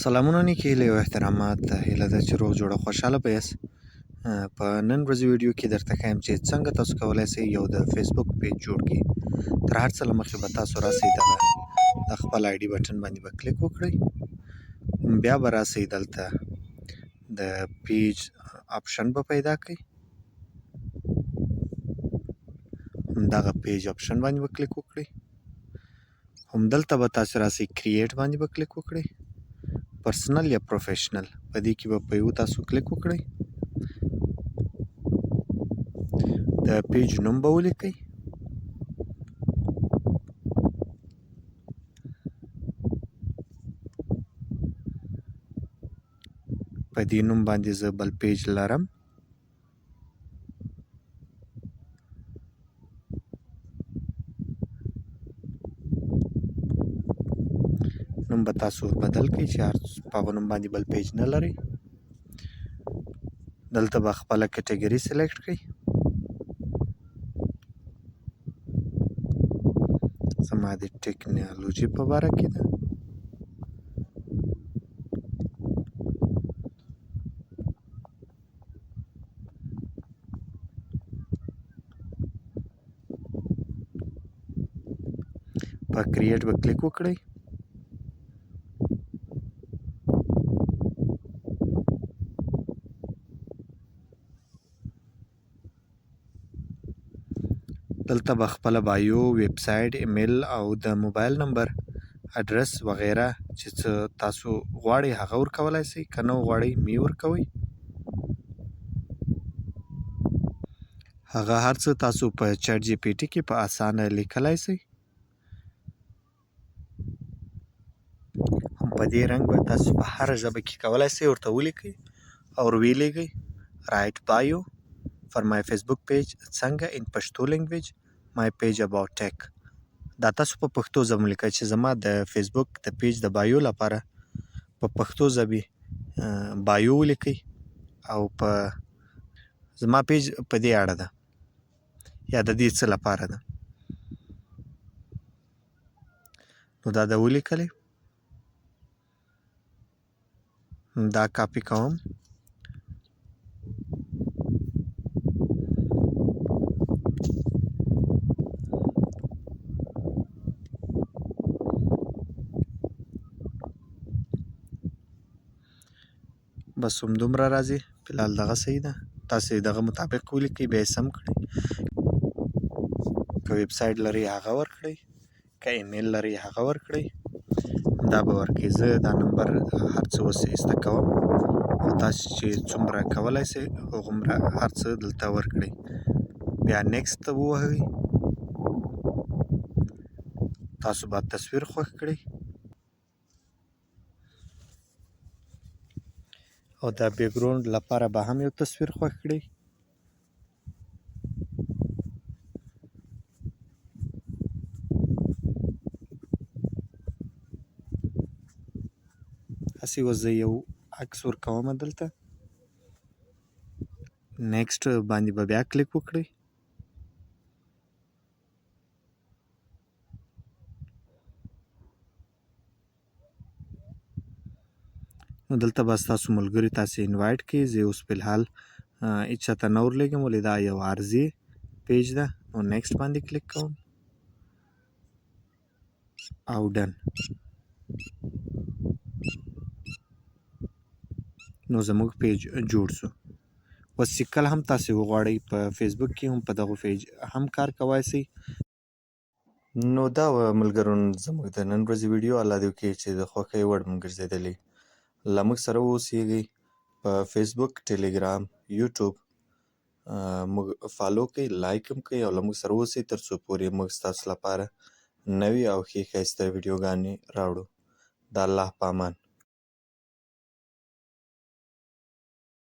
سلامونه نیکې هیلې او احترامات. هیله ده چې روغ جوړ او خوشحاله به یاست. په نن ورځې ویډیو کې درته ښایم چې څنګه تاسو کولی شئ یو د فیسبوک پیج جوړ کړئ. تر هر څه له مخکې به تاسو راسئ د خپل آی ډي بټن باندې به کلیک وکړئ. بیا به راسئ دلته د پیج آپشن به پیدا کړئ. همدغه پیج آپشن باندې به کلیک وکړئ. همدلته به تاسو راسئ کریټ باندې به کلیک وکړئ. پرسنل یا پروفیشنل په دې کې به په یو تاسو کلیک وکړئ. د پیج نوم به ولیکئ. په دې نوم باندې زه بل پیج لرم. نوم به تاسو بدل کړئ چې په هغه نوم باندې بل پیج نه لرئ. دلته به خپله کټګوري سلیکټ کړئ. زما د ټکنالوژي په باره کې ده. په کریټ به کلیک وکړئ. دلته به خپله بایو، ویب سایټ، ایمیل او د موبایل نمبر، اډرس وغیره چې څه تاسو غواړئ هغه ورکولی شئ. که نه غواړئ مې ورکوئ. هغه هر څه تاسو په چیټ جی پي ټي کې په اسانه لیکلی شئ. هم په دې رنګ به تاسو په هره ژبه کې کولی شئ ورته ولیکئ او ویې لیږئ. رایټ بایو for my Facebook page څنګه in پښتو لینګویج my page about tech. دا تاسو په پښتو ژبه لیکئ چې زما د فیسبوک د پیج د بایو لپاره په پښتو ژبې بایو ولیکئ او په زما پیج په دې اړه ده یا د دې څه لپاره ده. نو دا د ولیکلې دا کاپی کوم. بس همدومره راځي. فلحال دغه صحیح ده. تاسو دغه مطابق ولیکئ، بیا یې سم کړئ. که ویب سایټ لرئ هغه ورکړئ، که ایمیل لرئ هغه ورکړئ. دا به ورکړئ. زه دا نمبر هر څه اوس ایسته کوم، خو تاسو چې څومره کولی شئ هغومره هر څه دلته ورکړئ. بیا نیکسټ ته ووهئ. تاسو باید تصویر خوښ کړئ او د بیکګراوند لپاره به هم یو تصویر خوښ کړئ. هسې اوس زه یو عکس ورکوم دلته. نیکسټ باندې به بیا کلیک وکړئ. نو دلته به ستاسو ملګري تاسې انوایټ کړي. زه اوس فلحال هېچا ته نه ورلیږم ولې دا یو عرضي پیج ده. نو نیکسټ باندې کلیک کوم او ډن. نو زموږ پیج جوړ شو. اوس چې کله هم تاسې وغواړئ په فیسبوک کې هم په دغه پیج هم کار کولی شئ. نو دا وه ملګرو زموږ د نن ورځې ویډیو. الله دې وکړي چې د خوښۍ وړ مو ګرځېدلې. له موږ سره واوسیږئ په فیسبوک، ټیلیګرام، یوټیوب. موږ فالو کړئ، لایک هم کړئ او له موږ سره اوسئ تر څو پورې موږ ستاسو لپاره نوې او ښې ښایسته ویډیوګانې راوړو. د الله په امان.